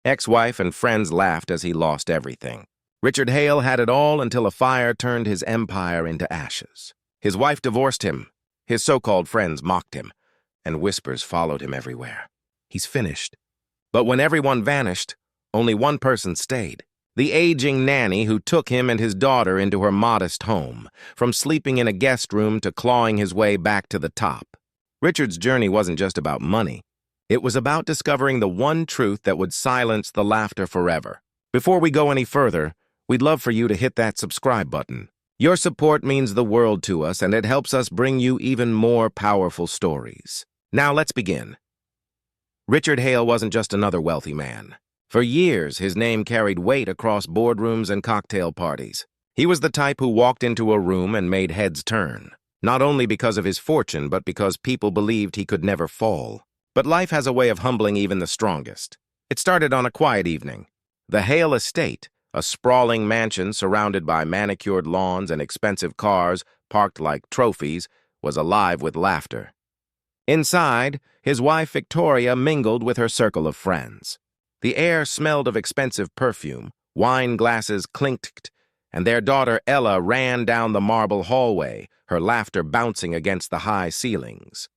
Ex-wife and friends laughed as he lost everything. Richard Hale had it all until a fire turned his empire into ashes. His wife divorced him. His so-called friends mocked him, and whispers followed him everywhere. He's finished. But when everyone vanished, only one person stayed. The aging Nanny who took him and his daughter into her modest home, from sleeping in a guest room to clawing his way back to the top. Richard's journey wasn't just about money. It was about discovering the one truth that would silence the laughter forever. Before we go any further, we'd love for you to hit that subscribe button. Your support means the world to us, and it helps us bring you even more powerful stories. Now let's begin. Richard Hale wasn't just another wealthy man. For years, his name carried weight across boardrooms and cocktail parties. He was the type who walked into a room and made heads turn, not only because of his fortune, but because people believed he could never fall. But life has a way of humbling even the strongest. It started on a quiet evening. The Hale estate, a sprawling mansion surrounded by manicured lawns and expensive cars parked like trophies, was alive with laughter. Inside, his wife Victoria mingled with her circle of friends. The air smelled of expensive perfume, wine glasses clinked, and their daughter Ella ran down the marble hallway, her laughter bouncing against the high ceilings.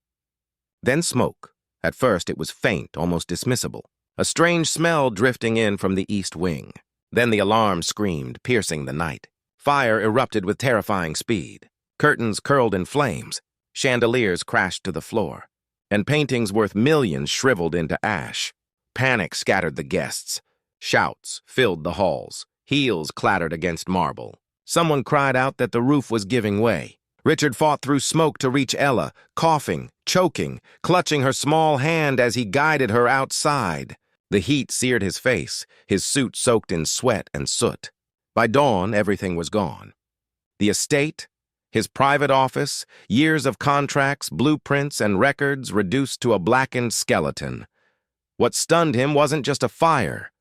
Then smoke. At first it was faint, almost dismissible, a strange smell drifting in from the east wing. Then the alarm screamed, piercing the night. Fire erupted with terrifying speed. Curtains curled in flames, chandeliers crashed to the floor, and paintings worth millions shriveled into ash. Panic scattered the guests. Shouts filled the halls. Heels clattered against marble. Someone cried out that the roof was giving way. Richard fought through smoke to reach Ella, coughing, choking, clutching her small hand as he guided her outside. The heat seared his face, his suit soaked in sweat and soot. By dawn, everything was gone. The estate, his private office, years of contracts, blueprints, and records reduced to a blackened skeleton. What stunned him wasn't just a fire,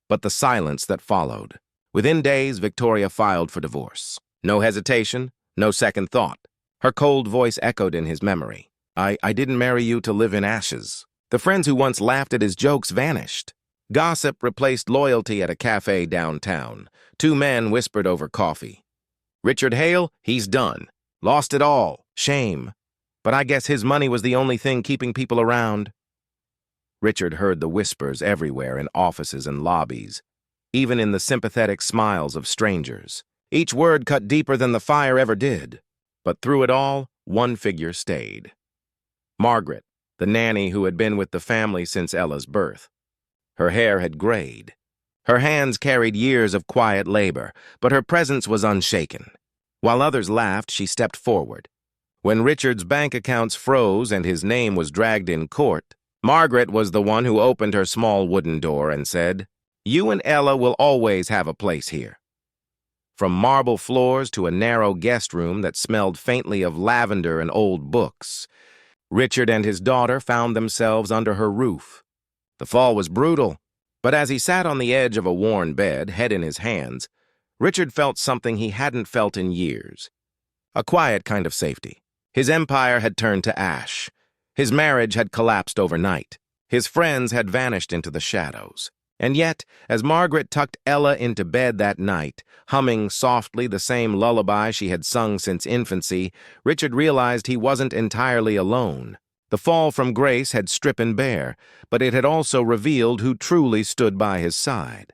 but the silence that followed. Within days, Victoria filed for divorce. No hesitation, no second thought. Her cold voice echoed in his memory. I didn't marry you to live in ashes. The friends who once laughed at his jokes vanished. Gossip replaced loyalty at a cafe downtown. Two men whispered over coffee. Richard Hale, he's done. Lost it all. Shame. But I guess his money was the only thing keeping people around. Richard heard the whispers everywhere in offices and lobbies, even in the sympathetic smiles of strangers. Each word cut deeper than the fire ever did. But through it all, one figure stayed. Margaret, the nanny who had been with the family since Ella's birth. Her hair had grayed. Her hands carried years of quiet labor, but her presence was unshaken. While others laughed, she stepped forward. When Richard's bank accounts froze and his name was dragged in court, Margaret was the one who opened her small wooden door and said, "You and Ella will always have a place here." From marble floors to a narrow guest room that smelled faintly of lavender and old books, Richard and his daughter found themselves under her roof. The fall was brutal, but as he sat on the edge of a worn bed, head in his hands, Richard felt something he hadn't felt in years. A quiet kind of safety. His empire had turned to ash. His marriage had collapsed overnight. His friends had vanished into the shadows. And yet, as Margaret tucked Ella into bed that night, humming softly the same lullaby she had sung since infancy, Richard realized he wasn't entirely alone. The fall from grace had stripped him bare, but it had also revealed who truly stood by his side.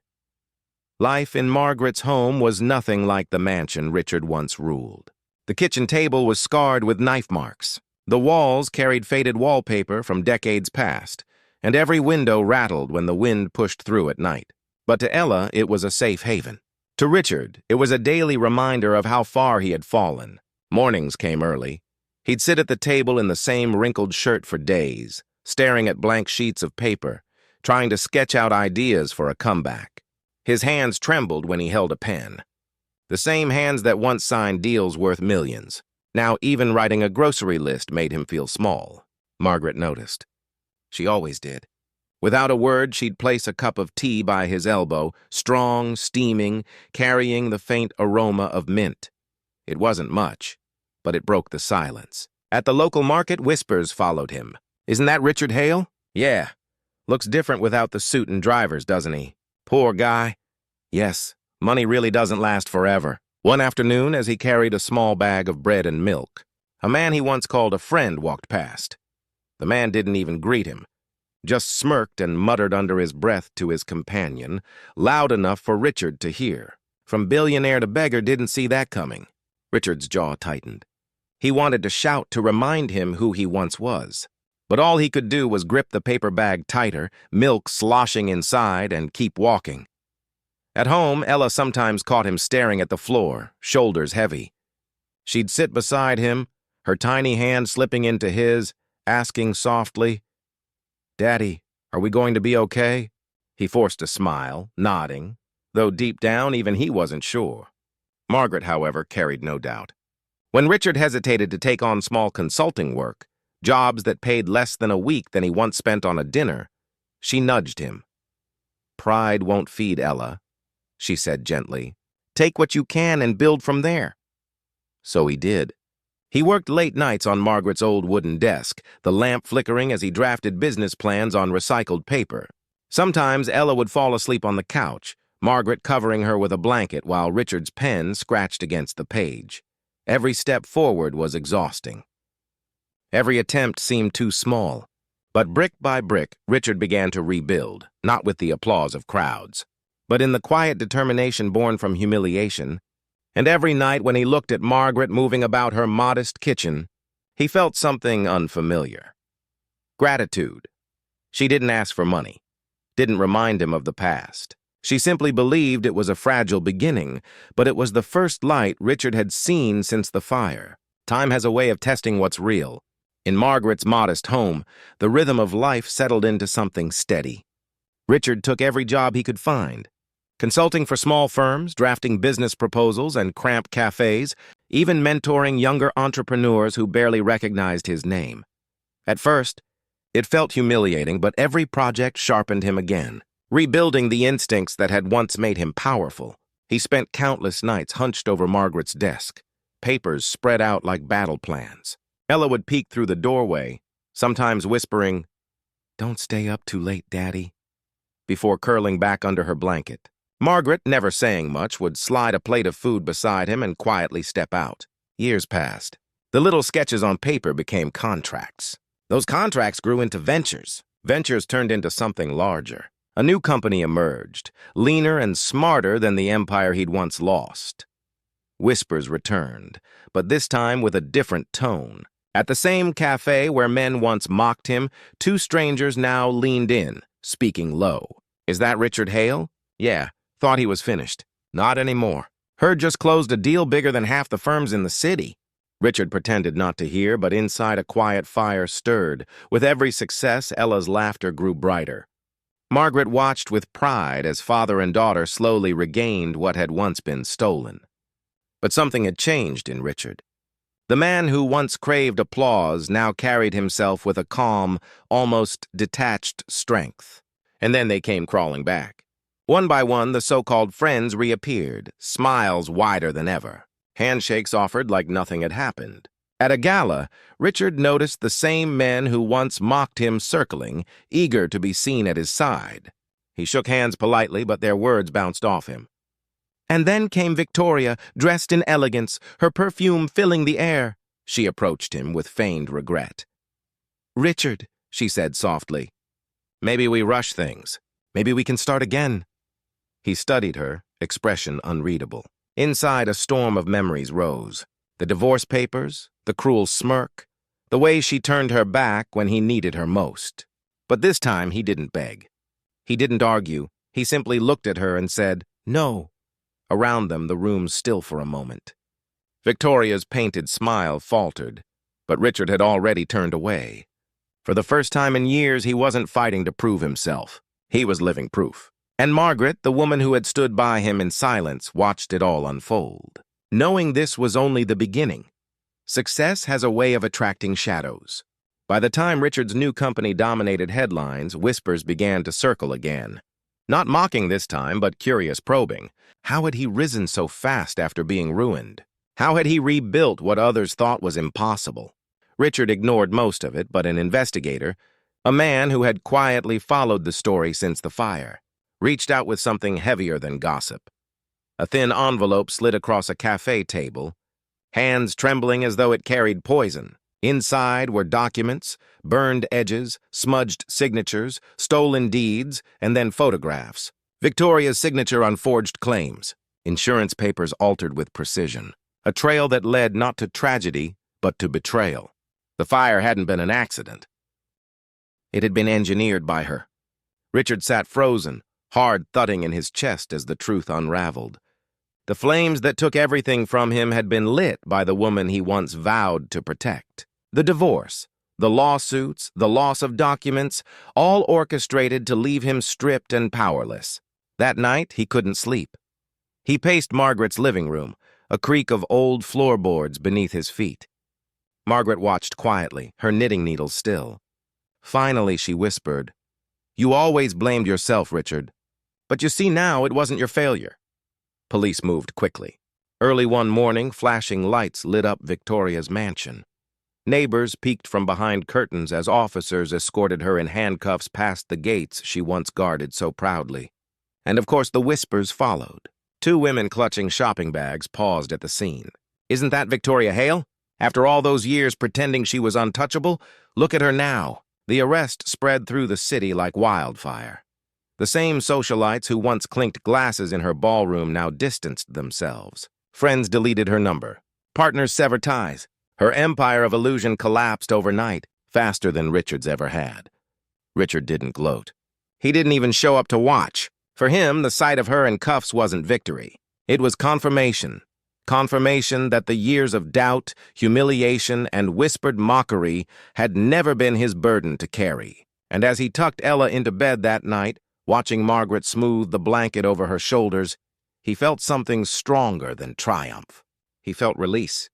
Life in Margaret's home was nothing like the mansion Richard once ruled. The kitchen table was scarred with knife marks. The walls carried faded wallpaper from decades past, and every window rattled when the wind pushed through at night. But to Ella, it was a safe haven. To Richard, it was a daily reminder of how far he had fallen. Mornings came early. He'd sit at the table in the same wrinkled shirt for days, staring at blank sheets of paper, trying to sketch out ideas for a comeback. His hands trembled when he held a pen. The same hands that once signed deals worth millions. Now even writing a grocery list made him feel small. Margaret noticed. She always did. Without a word, she'd place a cup of tea by his elbow, strong, steaming, carrying the faint aroma of mint. It wasn't much, but it broke the silence. At the local market, whispers followed him. "Isn't that Richard Hale?" "Yeah. Looks different without the suit and drivers, doesn't he? Poor guy. Yes, money really doesn't last forever. One afternoon, as he carried a small bag of bread and milk, a man he once called a friend walked past. The man didn't even greet him, just smirked and muttered under his breath to his companion, loud enough for Richard to hear. From billionaire to beggar, didn't see that coming. Richard's jaw tightened. He wanted to shout to remind him who he once was, but all he could do was grip the paper bag tighter, milk sloshing inside, and keep walking. At home, Ella sometimes caught him staring at the floor, shoulders heavy. She'd sit beside him, her tiny hand slipping into his, asking softly, "Daddy, are we going to be okay?" He forced a smile, nodding, though deep down even he wasn't sure. Margaret, however, carried no doubt. When Richard hesitated to take on small consulting work, jobs that paid less than a week than he once spent on a dinner, she nudged him. "Pride won't feed Ella," she said gently. "Take what you can and build from there." So he did. He worked late nights on Margaret's old wooden desk, the lamp flickering as he drafted business plans on recycled paper. Sometimes Ella would fall asleep on the couch, Margaret covering her with a blanket while Richard's pen scratched against the page. Every step forward was exhausting. Every attempt seemed too small. But brick by brick, Richard began to rebuild, not with the applause of crowds, but in the quiet determination born from humiliation. And every night when he looked at Margaret moving about her modest kitchen, he felt something unfamiliar. Gratitude. She didn't ask for money, didn't remind him of the past. She simply believed it was a fragile beginning, but it was the first light Richard had seen since the fire. Time has a way of testing what's real. In Margaret's modest home, the rhythm of life settled into something steady. Richard took every job he could find. Consulting for small firms, drafting business proposals and cramped cafes, even mentoring younger entrepreneurs who barely recognized his name. At first, it felt humiliating, but every project sharpened him again, rebuilding the instincts that had once made him powerful. He spent countless nights hunched over Margaret's desk, papers spread out like battle plans. Ella would peek through the doorway, sometimes whispering, "Don't stay up too late, Daddy," before curling back under her blanket. Margaret, never saying much, would slide a plate of food beside him and quietly step out. Years passed. The little sketches on paper became contracts. Those contracts grew into ventures. Ventures turned into something larger. A new company emerged, leaner and smarter than the empire he'd once lost. Whispers returned, but this time with a different tone. At the same cafe where men once mocked him, two strangers now leaned in, speaking low. "Is that Richard Hale?" "Yeah. Thought he was finished." "Not anymore. Heard just closed a deal bigger than half the firms in the city." Richard pretended not to hear, but inside a quiet fire stirred. With every success, Ella's laughter grew brighter. Margaret watched with pride as father and daughter slowly regained what had once been stolen. But something had changed in Richard. The man who once craved applause now carried himself with a calm, almost detached strength. And then they came crawling back. One by one, the so-called friends reappeared, smiles wider than ever. Handshakes offered like nothing had happened. At a gala, Richard noticed the same men who once mocked him circling, eager to be seen at his side. He shook hands politely, but their words bounced off him. And then came Victoria, dressed in elegance, her perfume filling the air. She approached him with feigned regret. "Richard," she said softly, "maybe we rush things. Maybe we can start again." He studied her, expression unreadable. Inside, a storm of memories rose. The divorce papers, the cruel smirk, the way she turned her back when he needed her most. But this time, he didn't beg. He didn't argue. He simply looked at her and said, "No." Around them, the room still for a moment. Victoria's painted smile faltered, but Richard had already turned away. For the first time in years, he wasn't fighting to prove himself. He was living proof. And Margaret, the woman who had stood by him in silence, watched it all unfold, knowing this was only the beginning. Success has a way of attracting shadows. By the time Richard's new company dominated headlines, whispers began to circle again. Not mocking this time, but curious probing. How had he risen so fast after being ruined? How had he rebuilt what others thought was impossible? Richard ignored most of it, but an investigator, A man who had quietly followed the story since the fire reached out with something heavier than gossip. A thin envelope slid across a cafe table, hands trembling as though it carried poison. Inside were documents, burned edges, smudged signatures, stolen deeds, and then photographs. Victoria's signature on forged claims, insurance papers altered with precision. A trail that led not to tragedy, but to betrayal. The fire hadn't been an accident. It had been engineered by her. Richard sat frozen, hard thudding in his chest as the truth unraveled. The flames that took everything from him had been lit by the woman he once vowed to protect. The divorce, the lawsuits, the loss of documents, all orchestrated to leave him stripped and powerless. That night, he couldn't sleep. He paced Margaret's living room, a creak of old floorboards beneath his feet. Margaret watched quietly, her knitting needles still. Finally, she whispered, "You always blamed yourself, Richard. But you see now it wasn't your failure." Police moved quickly. Early one morning, flashing lights lit up Victoria's mansion. Neighbors peeked from behind curtains as officers escorted her in handcuffs past the gates she once guarded so proudly. And of course the whispers followed. Two women clutching shopping bags paused at the scene. "Isn't that Victoria Hale? After all those years pretending she was untouchable, look at her now." The arrest spread through the city like wildfire. The same socialites who once clinked glasses in her ballroom now distanced themselves. Friends deleted her number. Partners severed ties. Her empire of illusion collapsed overnight, faster than Richard's ever had. Richard didn't gloat. He didn't even show up to watch. For him, the sight of her in cuffs wasn't victory. It was confirmation. Confirmation that the years of doubt, humiliation, and whispered mockery had never been his burden to carry. And as he tucked Ella into bed that night, watching Margaret smooth the blanket over her shoulders, he felt something stronger than triumph. He felt release.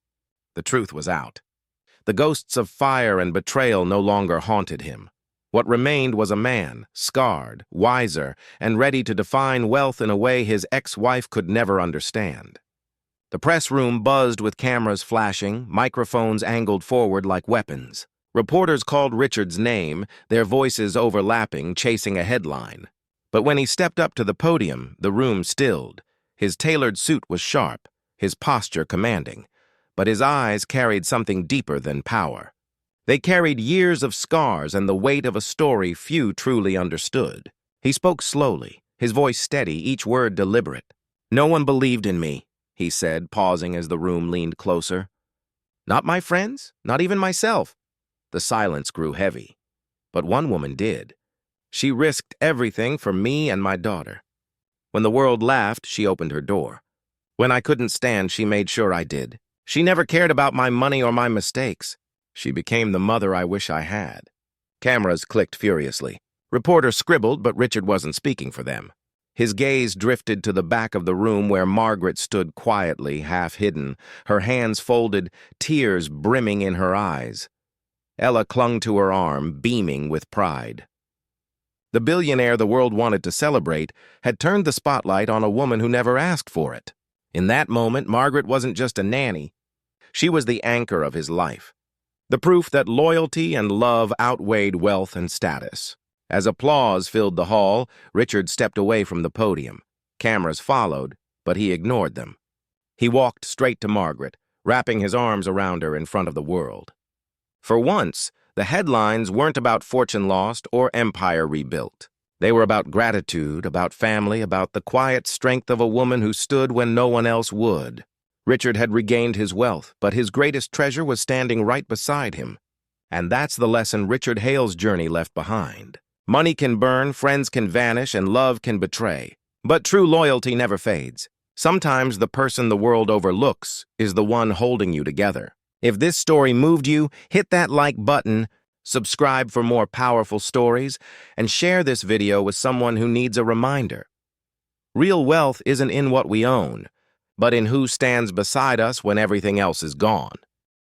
The truth was out. The ghosts of fire and betrayal no longer haunted him. What remained was a man, scarred, wiser, and ready to define wealth in a way his ex-wife could never understand. The press room buzzed with cameras flashing, microphones angled forward like weapons. Reporters called Richard's name, their voices overlapping, chasing a headline. But when he stepped up to the podium, the room stilled. His tailored suit was sharp, his posture commanding, but his eyes carried something deeper than power. They carried years of scars and the weight of a story few truly understood. He spoke slowly, his voice steady, each word deliberate. "No one believed in me," he said, pausing as the room leaned closer. "Not my friends, not even myself." The silence grew heavy. But one woman did. She risked everything for me and my daughter. When the world laughed, she opened her door. When I couldn't stand, she made sure I did. She never cared about my money or my mistakes. She became the mother I wish I had. Cameras clicked furiously. Reporters scribbled, but Richard wasn't speaking for them. His gaze drifted to the back of the room where Margaret stood quietly, half hidden, her hands folded, tears brimming in her eyes. Ella clung to her arm, beaming with pride. The billionaire the world wanted to celebrate had turned the spotlight on a woman who never asked for it. In that moment, Margaret wasn't just a nanny. She was the anchor of his life, the proof that loyalty and love outweighed wealth and status. As applause filled the hall, Richard stepped away from the podium. Cameras followed, but he ignored them. He walked straight to Margaret, wrapping his arms around her in front of the world. For once, the headlines weren't about fortune lost or empire rebuilt. They were about gratitude, about family, about the quiet strength of a woman who stood when no one else would. Richard had regained his wealth, but his greatest treasure was standing right beside him. And that's the lesson Richard Hale's journey left behind. Money can burn, friends can vanish, and love can betray. But true loyalty never fades. Sometimes the person the world overlooks is the one holding you together. If this story moved you, hit that like button, subscribe for more powerful stories, and share this video with someone who needs a reminder. Real wealth isn't in what we own, but in who stands beside us when everything else is gone.